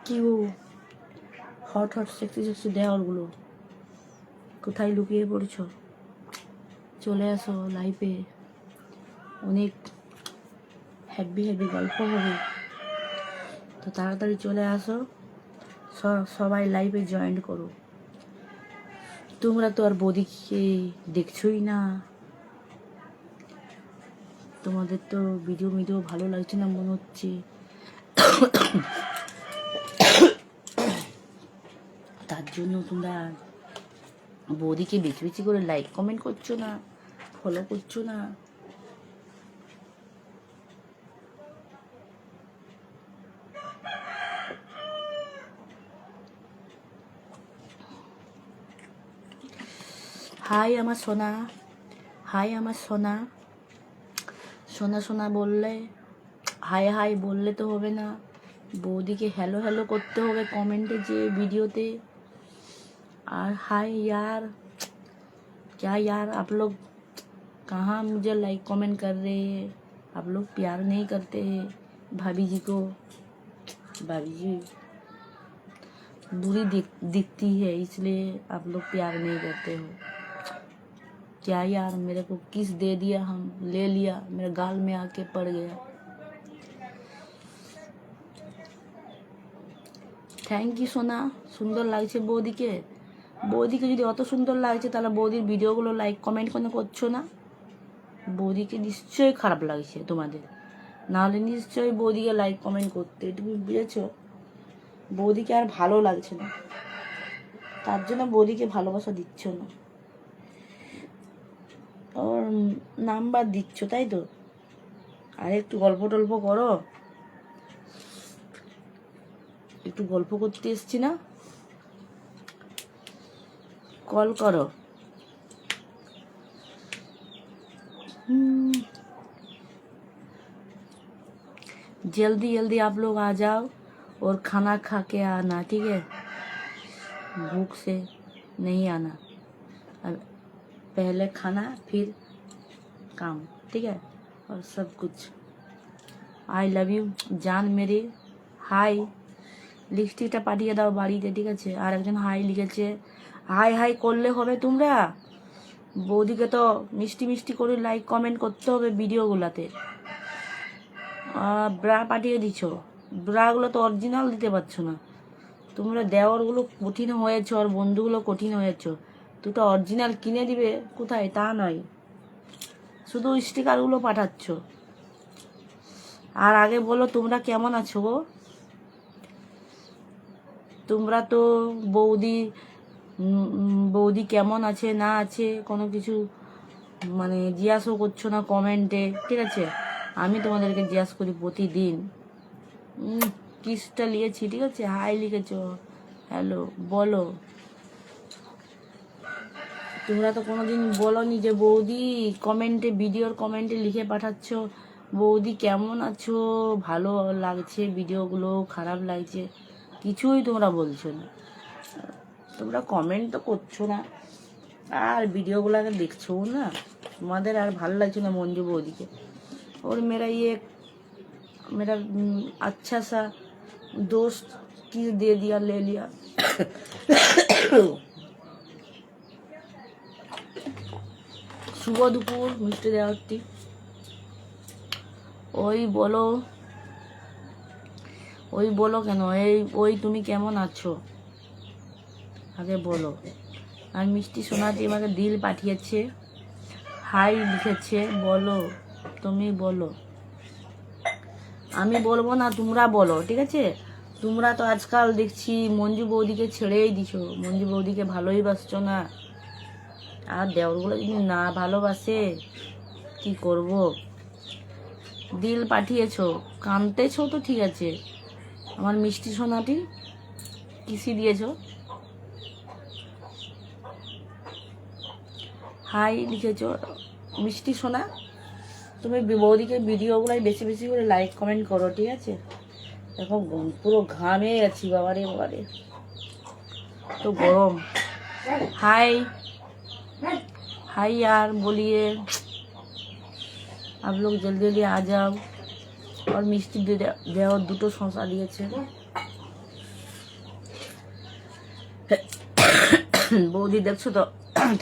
কি hot hot sexy sexy দেওয়ারগুলো কোথায় লুকিয়ে পড়ছো? চলে আসো লাইফে, অনেক হ্যাপি হ্যাপি গল্প হবে, তো তাড়াতাড়ি চলে আসো, সবাই লাইফে জয়েন করো। তোমরা তো আর বৌদিকে দেখছোই না, তোমাদের তো ভিডিও ভালো লাগছে না মনে হচ্ছে। তার জন্য তোমরা বৌদিকে বেশি বেশি করে লাইক কমেন্ট করছো না, ফলো করছো না। হাই আমার সোনা, হাই আমার সোনা। সোনা সোনা বললে, হাই হাই বললে তো হবে না, বৌদিকে হ্যালো হ্যালো করতে হবে কमेंटे যে वीडियोते। और हाय यार, क्या यार आप लोग कहाँ मुझे लाइक कमेंट कर रहे हैं? आप लोग प्यार नहीं करते हैं भाभी जी को। भाभी जी बुरी दिखती है इसलिए आप लोग प्यार नहीं करते हो। क्या यार, मेरे को किस दे दिया, हम ले लिया, मेरे गाल में आके पड़ गया। थैंक यू सोना। सुंदर লাগছে বৌদিকে, বৌদিকে যদি অত সুন্দর লাগছে তাহলে বৌদির ভিডিওগুলো লাইক কমেন্ট কেন করছো না? বৌদিকে নিশ্চয়ই খারাপ লাগছে তোমাদের, নাহলে নিশ্চয়ই বৌদিকে লাইক কমেন্ট করতে। তুমি বুঝেছো? বৌদিকে আর ভালো লাগছে না, তার জন্য বৌদিকে ভালোবাসা দিচ্ছ না, ওর নাম্বার দিচ্ছ, তাই তো? আর একটু গল্প টল্প করো, একটু গল্প করতে এসছি না, कॉल करो। जल्दी जल्दी आप लोग आ जाओ और खाना खा के आना, ठीक है? भूख से नहीं आना, अब पहले खाना फिर काम, ठीक है? और सब कुछ। आई लव यू जान मेरी। हाई লিপস্টিকটা পাঠিয়ে দাও বাড়িতে, ঠিক আছে? আর একজন হাই লিখেছে, হাই হাই করলে হবে তোমরা? বৌদিকে তো মিষ্টি মিষ্টি করে লাইক কমেন্ট করতে হবে ভিডিওগুলোতে। ব্রা পাঠিয়ে দিছ, ব্রাগুলো তো অরিজিনাল দিতে পারছো না তোমরা। দেওয়ারগুলো কঠিন হয়েছে, আর বন্ধুগুলো কঠিন হয়েছে, দুটো অরিজিনাল কিনে দিবে কোথায় তা নয়, শুধু স্টিকারগুলো পাঠাচ্ছ। আর আগে বলো তোমরা কেমন আছো গো? তোমরা তো বৌদি কেমন আছে না আছে কোনো কিছু মানে জিজ্ঞাসাও করছো না কমেন্টে, ঠিক আছে? আমি তোমাদেরকে জিজ্ঞাসা করি প্রতিদিন। কিসটা লিখেছি, ঠিক আছে? হাই লিখেছো, হ্যালো বলো। তোমরা তো কোনোদিন বলোনি যে বৌদি কমেন্টে, ভিডিওর কমেন্টে লিখে পাঠাচ্ছ বৌদি কেমন আছো, ভালো লাগছে ভিডিওগুলো, খারাপ লাগছে, কিছুই তোমরা বলছো না। তোমরা কমেন্ট তো করছো না, আর ভিডিওগুলোকে দেখছো না, তোমাদের আর ভালো লাগছে না মঞ্জু বৌদিকে। और मेरा अच्छा सा दोस्त किस दे दिया, ले लिया। শুভ দুপুর মিষ্টি দেওয়ারটি। ওই বলো কেন, ওই তুমি কেমন আছো আগে বলো। আর মিষ্টি সোনাটি আমাকে দিল পাঠিয়েছে, হাই লিখেছে, বলো তুমি বলো। আমি বলবো না, তোমরা বলো, ঠিক আছে? তোমরা তো আজকাল দেখছি মঞ্জু বৌদিকে ছেড়েই দিছো, মঞ্জু বৌদিকে ভালোই বাসছো না। আর দেওরগুলো যদি না ভালোবাসে কি করব? দিল পাঠিয়েছো, কাঁদতেছো তো ঠিক আছে, আমার মিষ্টি সোনাটি কিসি দিয়েছো? হাই লিখেছো মিষ্টি সোনা, তুমি বৌদিকে ভিডিওগুলোই বেশি বেশি করে লাইক কমেন্ট করো, ঠিক আছে? এখন পুরো ঘামে আছি বাবারে বাবারে, तो गरम। हाय हाय यार, बोलिए आप लोग जल्दी जल्दी आ जाओ। और मिष्टी देओ दुटो शशा दिएছে বৌদি, দেখছো তো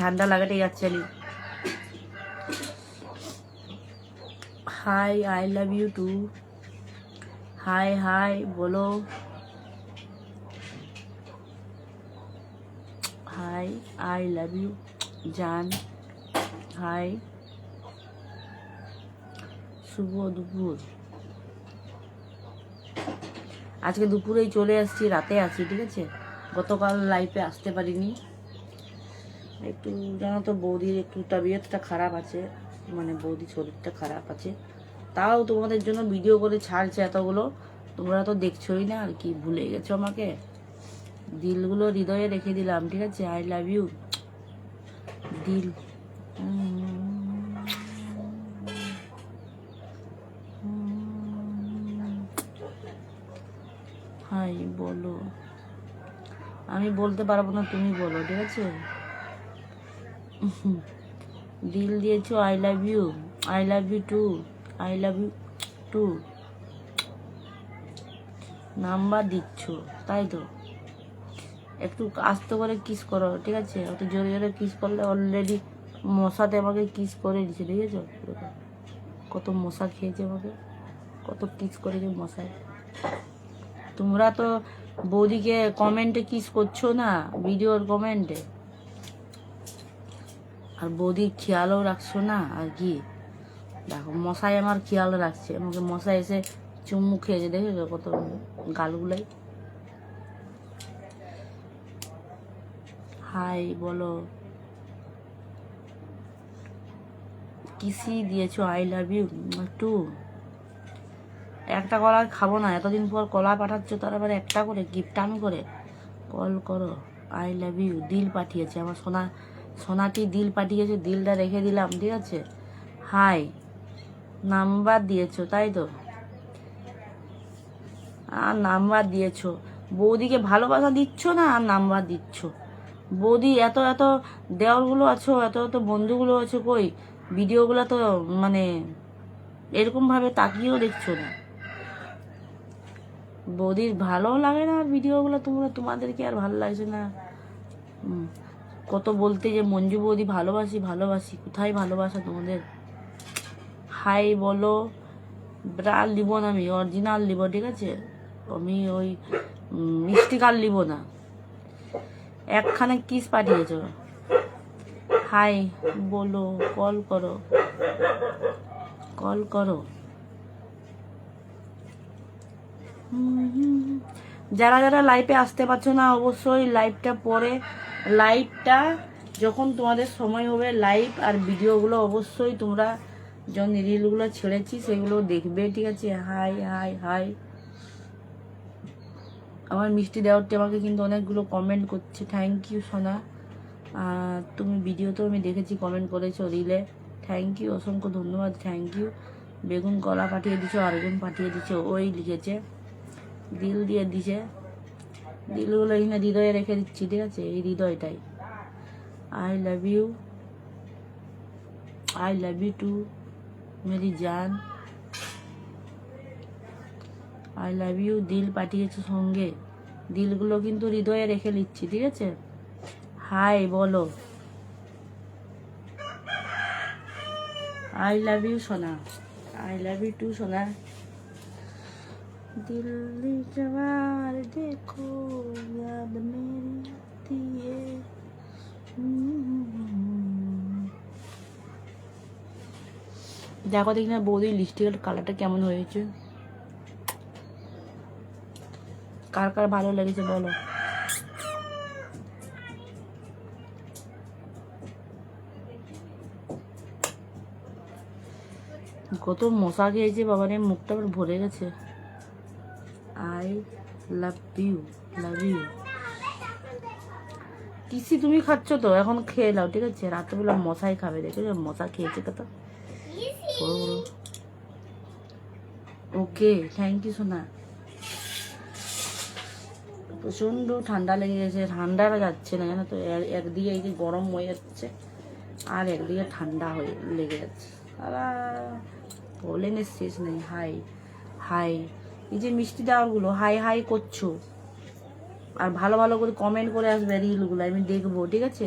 ঠান্ডা লাগাতে যাচ্ছে। हाय आई लव यू टू। हाय हाय बोलो, हाय आई लव यू जान। हाय শুভ দুপুর, আজকে দুপুরেই চলে আসছি, রাতে আছি, ঠিক আছে? গতকাল লাইভে আসতে পারিনি, একটু জানো তো বৌদির একটু তবিয়তটা খারাপ আছে, মানে বৌদির শরীরটা খারাপ আছে। তাও তোমাদের জন্য ভিডিও করে ছাড়ছে এতগুলো, তোমরা তো দেখছোই না, আর কি ভুলে গেছো আমাকে। দিলগুলো হৃদয়ে রেখে দিলাম, ঠিক আছে? আই লাভ ইউ দিল। হাই বলো, আমি বলতে পারবো না, তুমি বলো, ঠিক আছে? দিল দিয়েছো, I love you too, I love you too. Number দিচ্ছ তাই তো, একটু আস্তে করে কিস করো, ঠিক আছে? একটু জোরে জোরে কিস করলে, অলরেডি মশাতে আমাকে কিস করে দিচ্ছে, দেখেছো? কত মশা খেয়েছে আমাকে, কত কিস করেছে মশায়। তোমরা তো বৌদিকে কমেন্টে কিস করছো না, ভিডিওর কমেন্টে, আর বৌদির খেয়ালও রাখছো না। আর কি দেখো, মশাই আমার খেয়াল রাখছে, আমাকে মশাই এসে চুমু খেয়েছে, দেখেছো কত গালগুলাই। হাই বলো, কিসি দিয়েছো, আই লাভ ইউ টু। একটা কলা খাবো না, এতদিন পর কলা পাঠাচ্ছ, তার আবার একটা করে গিফটামি করে কল করো। আই লাভ ইউ দিল পাঠিয়েছে আমার সোনাটি, দিল পাঠিয়েছে, দিলটা রেখে দিলাম, ঠিক আছে? হাই নাম্বার দিয়েছো তাই তো, আর নাম্বার দিয়েছো, বৌদিকে ভালোবাসা দিচ্ছ না আর নাম্বার দিচ্ছ। বৌদি এত এত দেওরগুলো আছো, এত এত বন্ধুগুলো আছে, কই ভিডিওগুলো তো মানে এরকমভাবে তাকিয়েও দেখছো না। বৌদির ভালো লাগে না ভিডিওগুলো, তোমাদেরকে আর ভালো লাগছে না। কত বলতে যে মঞ্জু বৌদি ভালোবাসি ভালোবাসি, কোথায় ভালোবাসা তোমাদের? হাই বলো, ব্রাল লিব না, আমি অরিজিনাল লিব, ঠিক আছে? আমি ওই মিষ্টি কাল লিব না। একখানে কিস পাঠিয়েছ। হাই বলো, কল করো, কল করো। যারা যারা লাইভে আসতে পারছো না, অবশ্যই লাইভটা পরে, লাইভটা যখন তোমাদের সময় হবে, লাইভ আর ভিডিওগুলো অবশ্যই তোমরা যখন রিলগুলো ছেড়েছি সেগুলো দেখবে, ঠিক আছে? High high high. আমার মিষ্টি দেওয়ারটি আমাকে কিন্তু অনেকগুলো কমেন্ট করছে, থ্যাংক ইউ সোনা। তুমি ভিডিওতেও আমি দেখেছি কমেন্ট করেছো, রিলে, থ্যাংক ইউ, অসংখ্য ধন্যবাদ, থ্যাংক ইউ। বেগুন কলা পাঠিয়ে দিছো, আরেকজন পাঠিয়ে দিছো, ওই লিখেছে দিল দিয়ে দিছে, দিলগুলো এখানে হৃদয়ে রেখে দিচ্ছি, ঠিক আছে? এই হৃদয়টাই। আই লাভ ইউ টু মেরি জান। আই লাভ ইউ দিল পাঠিয়েছো সঙ্গে, দিলগুলো কিন্তু হৃদয়ে রেখে নিচ্ছি, ঠিক আছে? হাই বলো, আই লাভ ইউ সোনা, আই লাভ ইউ টু সোনা। दिल जवार देखो याद मेरी आती है। দেখো দেখি না বৌদির লিপস্টিকের কালারটা কেমন হয়েছে, কার কার ভালো লেগেছে বলো। কত মশা খেয়েছে বাবারে, মুখটা আবার ভরে গেছে। I love you কিসি তুমি খাচ্ছ তো, এখন খেয়ে নাও ঠিক আছে। রাত্রেবেলা মশাই খাবে, দেখেছো মশা খেয়েছে কত বড় বড়। ওকে থ্যাংক ইউ সোনা। প্রচন্ড ঠান্ডা লেগে গেছে, ঠান্ডা যাচ্ছে না জানো তো। একদিকে এই যে গরম হয়ে যাচ্ছে আর একদিকে ঠান্ডা হয়ে লেগে যাচ্ছে। বলেন শেষ নেই। হাই হাই, এই যে মিষ্টি দেওয়ারগুলো হাই হাই করছো, আর ভালো ভালো করে কমেন্ট করে আসবে রিলগুলো, আমি দেখবো ঠিক আছে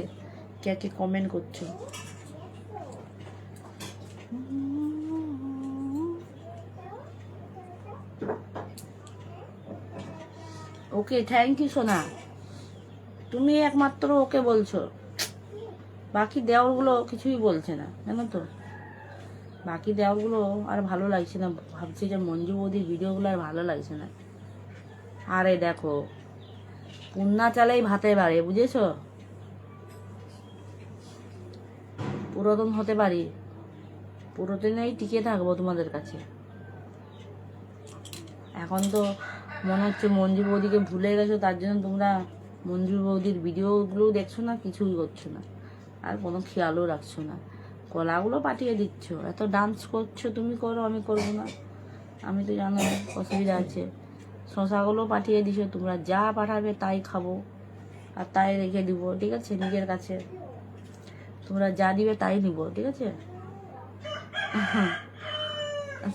কে কে কমেন্ট করছো। ওকে থ্যাংক ইউ সোনা, তুমি একমাত্র ওকে বলছো, বাকি দেওয়ারগুলো কিছুই বলছে না জানো তো। বাকি দেওয়ারগুলো আর ভালো লাগছে না, ভাবছি যে মঞ্জু বৌদির ভিডিওগুলো আর ভালো লাগছে না। আরে দেখো পুন্না চালেই ভাতে বাড়ে, বুঝেছো? পুরাতন হতে পারি, পুরাতনেই টিকে থাকবো তোমাদের কাছে। এখন তো মনে হচ্ছে মঞ্জু বৌদিকে ভুলে গেছো, তার জন্য তোমরা মঞ্জু বৌদির ভিডিওগুলো দেখছো না, কিছুই করছো না, আর কোনো খেয়ালও রাখছো না। কলাগুলো পাঠিয়ে দিচ্ছ, এত ডান্স করছো, তুমি করো আমি করবো না, আমি তো জানো অসুবিধা আছে। শশাগুলো পাঠিয়ে দিছো, তোমরা যা পাঠাবে তাই খাবো আর তাই রেখে দিব ঠিক আছে নিজের কাছে। তোমরা যা দিবে তাই নিব ঠিক আছে।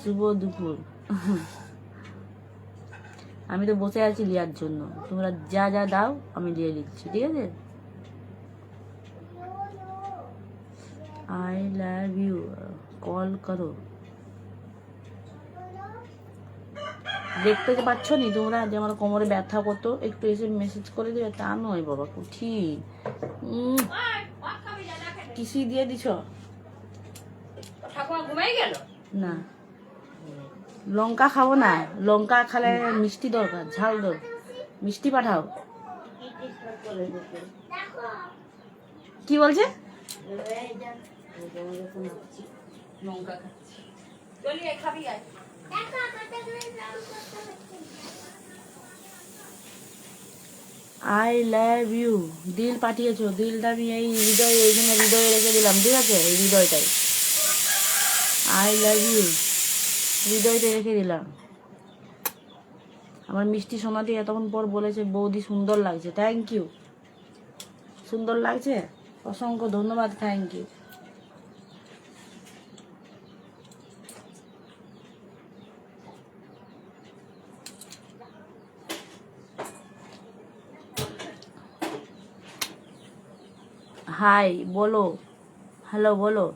শুভ দুপুর। আমি তো বসে আছি লিয়ার জন্য, তোমরা যা যা দাও আমি দিয়ে দিচ্ছি ঠিক আছে। আই লাভ ইউ, কল করো। দেখতে পাচ্ছ নি তোমরা যে আমার কোমরে ব্যথা করতো, একটু এসে মেসেজ করে দিবে, তা নয় বাবা ঠিক। কিসি দিয়ে দিছ না, লঙ্কা খাবো না, লঙ্কা খালে মিষ্টি দরকার, ঝাল দরকার, মিষ্টি পাঠাও। কি বলছে? লঙ্কা খাবি? আই লাভ ইউ দিল পাঠিয়েছো, দিলটা আমি এই হৃদয়ে, এইখানে হৃদয়ে রেখে দিলাম ঠিক আছে, এই হৃদয়টাই আই লাভ ইউ হৃদয়তে রেখে দিলাম। আমার মিষ্টি সোনাটি এতক্ষণ পর বলেছে বৌদি সুন্দর লাগছে, থ্যাংক ইউ। সুন্দর লাগছে, অসংখ্য ধন্যবাদ, থ্যাংক ইউ। हाय बोलो, हेलो बोलो।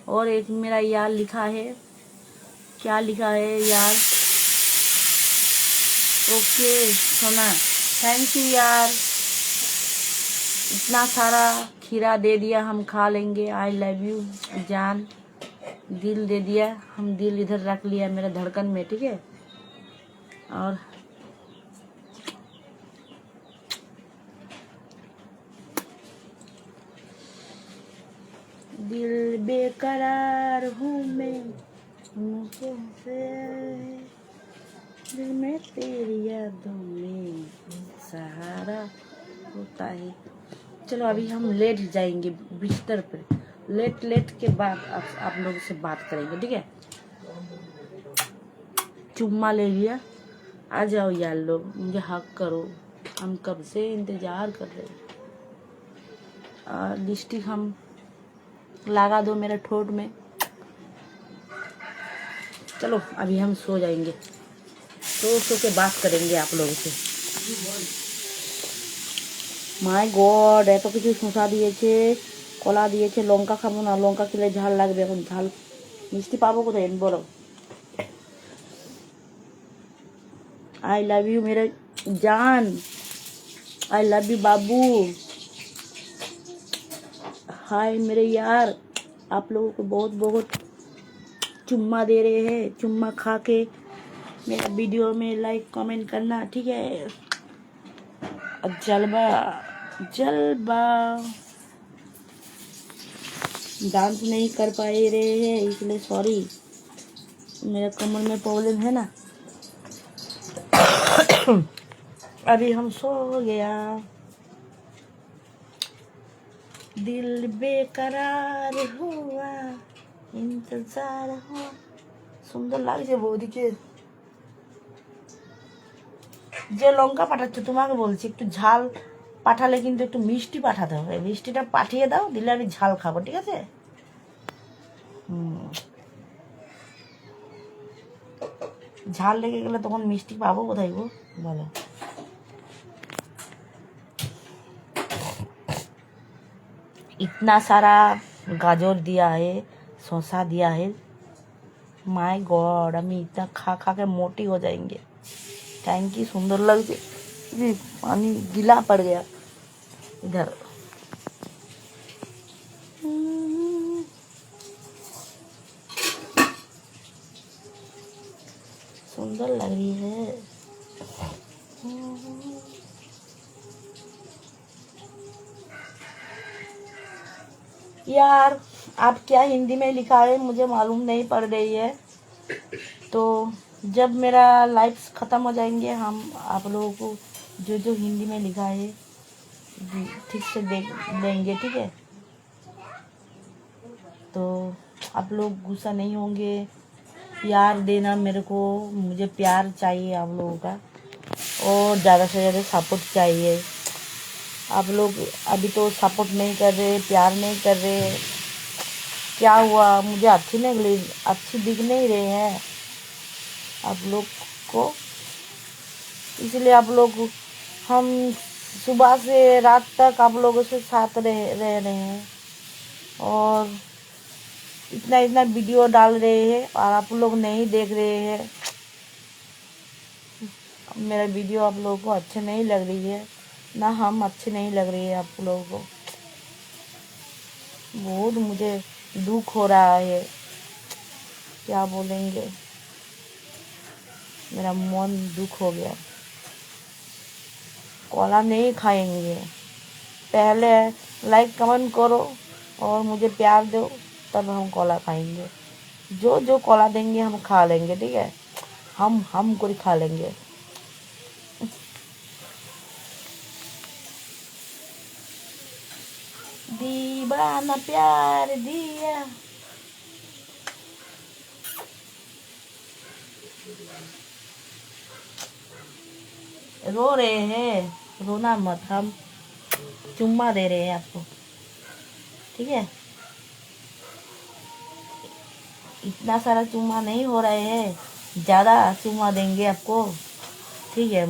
और एक मेरा यार लिखा है, क्या लिखा है यार? ओके सोना थैंक यू यार, इतना सारा खीरा दे दिया, हम खा लेंगे। आई लव यू जान, दिल दे दिया, हम दिल इधर रख लिया मेरा धड़कन में ठीक है। और दिल बेकरार हूँ मैं, मुझसे दिल में तेरी यादों में सहारा होता है। चलो अभी हम लेट जाएंगे बिस्तर पे, लेट के बाद आप लोगों से बात करेंगे ठीक है। चुम्मा ले लिया, आ जाओ यार लोग, मुझे हक करो, हम कब से इंतजार कर रहे हैं। लिपस्टिक हम लगा दो मेरे ठोट में। चलो अभी हम सो जाएंगे, सो के बात करेंगे आप लोगों से। মাই গড, এত কিছু শসা দিয়েছে, কলা দিয়েছে, লঙ্কা খাবো না, লঙ্কা খেলে ঝাল লাগবে, এখন ঝাল মিষ্টি পাবো কোথায় বলো। आई लव यू मेरे जान, आई लव यू बाबू। हाय मेरे यार, आप लोगों को बहुत बहुत चुम्मा दे रहे हैं, चुम्मा खा के मेरा वीडियो में लाइक कमेंट करना ठीक है। जलवा जलवा, डांस नहीं कर पाए रहे हैं इसलिए सॉरी, मेरे कमर में प्रॉब्लम है ना। अभी हम सो गया, दिल बेकरार हुआ इंतजार हुआ সুন্দর লাগছে বৌদিকে যে লঙ্কা পাঠাচ্ছ তোমাকে বলছি একটু ঝাল পাঠালে কিন্তু একটু মিষ্টি পাঠাতে হবে মিষ্টিটা পাঠিয়ে দাও দিলে আমি ঝাল খাবো ঠিক আছে ঝাল লেগে গেলে তখন মিষ্টি পাবো কোথায় গো বলো इतना सारा गाजर दिया है शौसा दिया है माय गॉड हम इतना खा खा के मोटी हो जाएंगे थैंक यू सुंदर लगते पानी गीला पड़ गया इधर सुंदर लग रही है यार आप क्या हिंदी में लिखा है मुझे मालूम नहीं पड़ रही है तो जब मेरा लाइव्स ख़त्म हो जाएंगे हम आप लोगों को जो जो हिंदी में लिखा है ठीक से देख देंगे ठीक है तो आप लोग गुस्सा नहीं होंगे प्यार देना मेरे को मुझे प्यार चाहिए आप लोगों का और ज़्यादा से ज़्यादा सपोर्ट चाहिए आप लोग अभी तो सपोर्ट नहीं कर रहे प्यार नहीं कर रहे क्या हुआ मुझे अच्छी दिख नहीं रहे हैं आप लोग को इसलिए आप लोग हम सुबह से रात तक आप लोगों से साथ रह रहे हैं और इतना वीडियो डाल रहे हैं और आप लोग नहीं देख रहे हैं मेरा वीडियो आप लोगों को अच्छे नहीं लग रही है ना हम अच्छे नहीं लग रही है आप लोगों को बहुत मुझे दुख हो रहा है क्या बोलेंगे मेरा मन दुख हो गया कोला नहीं खाएंगे पहले लाइक कमेंट करो और मुझे प्यार दो तब हम कोला खाएंगे जो जो कोला देंगे हम खा लेंगे ठीक है हम को खा लेंगे दीवाना प्यार दिया रो रहे हैं रोना मत हम चुम्मा दे रहे हैं आपको ठीक है इतना सारा चुम्मा नहीं हो रहे हैं ज़्यादा चुम्मा देंगे आपको ठीक है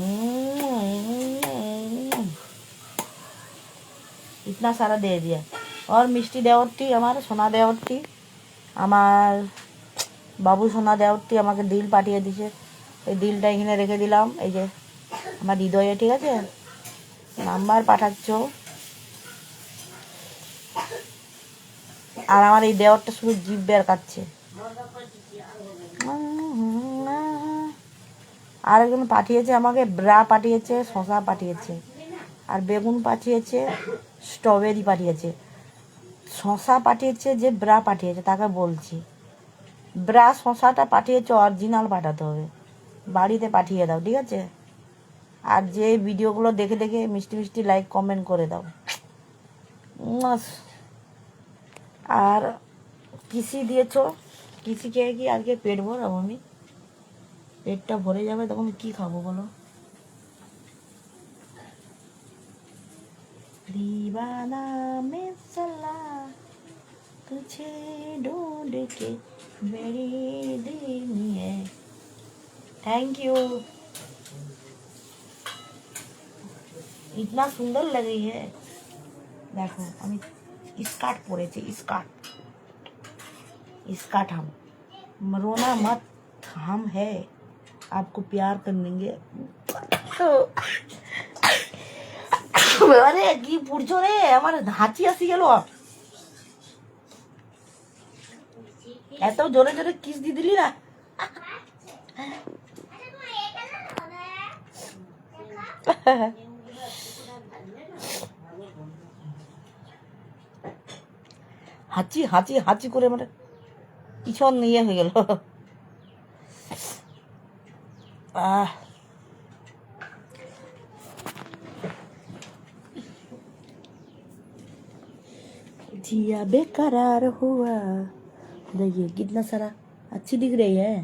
इतना सारा दे दिया और मिष्टी देवरटी আমার সোনা দেওরটি আমার বাবু সোনা দেওরটি আমাকে দিল পাঠিয়ে দিয়েছে এই দিলটা এখানে রেখে দিলাম এই যে আমার হৃদয়ে ঠিক আছে নাম্বার পাঠাচ্ছো আর আমার এই দেওরটা শুধু জিভ বের কাটছে আর একজন পাঠিয়েছে আমাকে ব্রা পাঠিয়েছে শসা পাঠিয়েছে আর বেগুন পাঠিয়েছে স্ট্রবেরি পাঠিয়েছে শসা পাঠিয়েছে যে ব্রা পাঠিয়েছে তাকে বলছি ব্রা শসাটা পাঠিয়েছে অরিজিনাল পাঠাতে হবে বাড়িতে পাঠিয়ে দাও ঠিক আছে আর যে ভিডিওগুলো দেখে দেখে মিষ্টি মিষ্টি লাইক কমেন্ট করে দাও আর কিসি দিয়েছো কিসি খেয়ে কি আজকে পেট ভরাবো আমি পেটটা ভরে যাবে তখন কি খাবো বলো दीवाना में चला तुझे ढूंढ के मेरी दिल है थैंक यू इतना सुंदर लग रही है देखो हम स्कर्ट पड़े स्कर्ट हम रोना मत हम है आपको प्यार कर देंगे আরে কি পুড়ছো রে আমার হাঁচি আসি গেল এত জোরে জোরে কিস দিয়ে দিলি না হাঁচি হাঁচি হাঁচি করে মানে পিছন নিয়ে হয়ে গেল जिया बेकरार हुआ। देखिए कितना सारा अच्छी दिख रही है।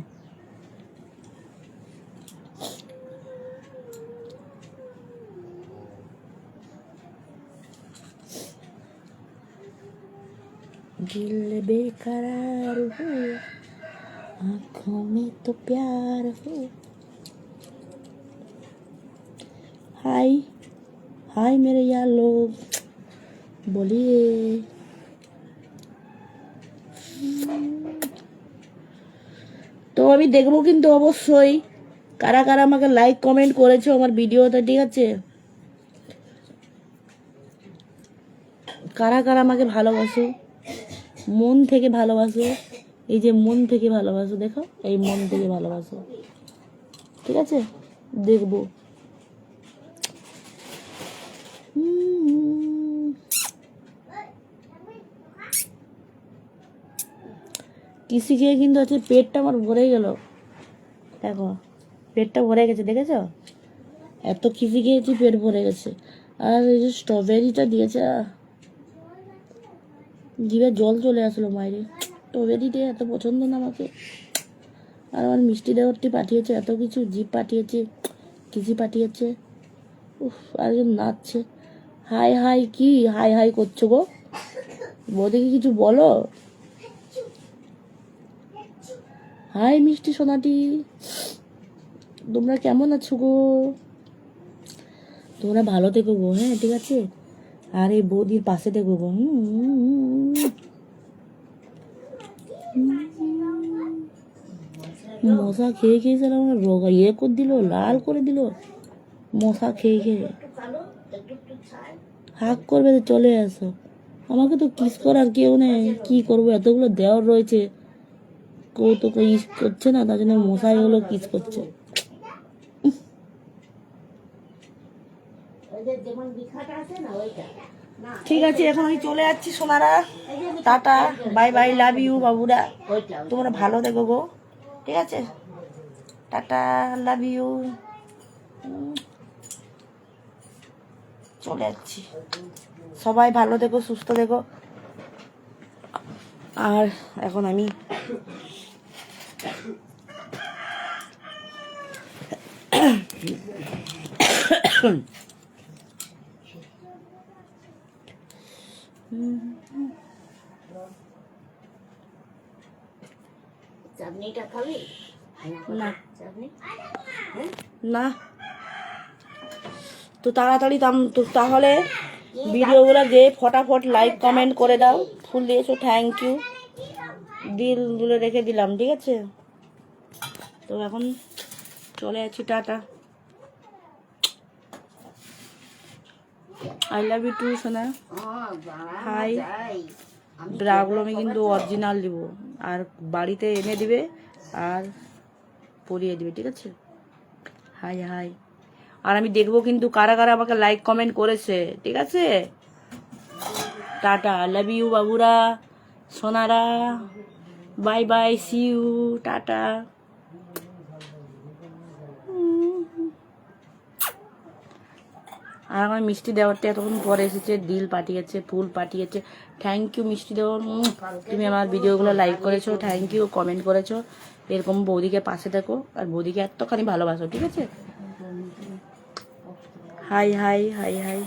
दिल बेकरार हुआ, आँखों में तो प्यार हो। हाय हाय मेरे यार लोग, बोलिए। তো আমি দেখবো কিন্তু অবশ্যই কারা কারা আমাকে লাইক কমেন্ট করেছো আমার ভিডিওতে, ঠিক আছে? কারা কারা আমাকে ভালোবাসো, মন থেকে ভালোবাসো, এই যে মন থেকে ভালোবাসো, দেখো এই মন থেকে ভালোবাসো, ঠিক আছে? দেখবো। কিসি খেয়ে কিন্তু আছে পেটটা আমার ভরে গেল, দেখো পেটটা ভরে গেছে, দেখেছো? এত খিচি খেয়েছি পেট ভরে গেছে। আর এই যে স্ট্রবেরিটা দিয়েছে, জিভে জল চলে আসলো মায়েরে। স্ট্রবেরিটা এত পছন্দ না আমাকে। আর আমার মিষ্টি দেওয়ারটি পাঠিয়েছে এত কিছু, জিপ পাঠিয়েছে, কিসি পাঠিয়েছে। উফ, আরেকজন নাচছে। হাই হাই, কি হাই হাই করছো গো? বৌদিকে কিছু বলো। হাই মিষ্টি সোনাটি, তোমরা কেমন আছো গো? তোমরা ভালো থেকো গো, হ্যাঁ ঠিক আছে? আর এই বৌদির পাশে থেকো গো। মশা খেয়ে খেয়ে যেন আমার রোগা ইয়ে করে দিল, লাল করে দিল মশা খেয়ে খেয়ে। হাক করবে তো চলে আসো। আমাকে তো কিস করার কেউ নেই, কি করবো? এতগুলো দেওয়ার রয়েছে, কেউ তো কিস করছে না, তার জন্য মশাই হলো কিস করছে। ঠিক আছে, এখন আমি চলে যাচ্ছি সোনারা। Tata, bye bye, love you বাবুরা। তোমরা ভালো থেকো গো, ঠিক আছে? Tata, love you. চলে যাচ্ছি, সবাই ভালো থেকো, সুস্থ থেকো। আর এখন আমি চাটনিটা খাবি না চাটনি? না তো তাড়াতাড়ি তো তাহলে ভিডিওগুলো যে ফটাফট লাইক কমেন্ট করে দাও। ফুল দিয়েছো, থ্যাংক ইউ, দিলগুলো রেখে দিলাম, ঠিক আছে? তো এখন চলে যাচ্ছি, টাটা, আই লাভ ইউ টু সোনা। হাই, ব্রাগুলো আমি কিন্তু অরিজিনাল দিব, আর বাড়িতে এনে দিবে আর পরিয়ে দিবে, ঠিক আছে? High high. আর আমি দেখবো কিন্তু কারা কারা আমাকে লাইক কমেন্ট করেছে, ঠিক আছে? টাটা, লাভ ইউ বাবুরা, সোনারা, bye bye, see you, tata. আর আমার মিষ্টি দেওয়ারটা এতক্ষণ পরে এসেছে, দিল পাঠিয়েছে, ফুল পাঠিয়েছে, থ্যাংক ইউ মিষ্টি দেওয়ার। তুমি আমার ভিডিওগুলো লাইক করেছো, থ্যাংক ইউ, কমেন্ট করেছো। এরকম বৌদিকে পাশে দেখো, আর বৌদিকে এতখানি ভালোবাসো, ঠিক আছে? High high high high.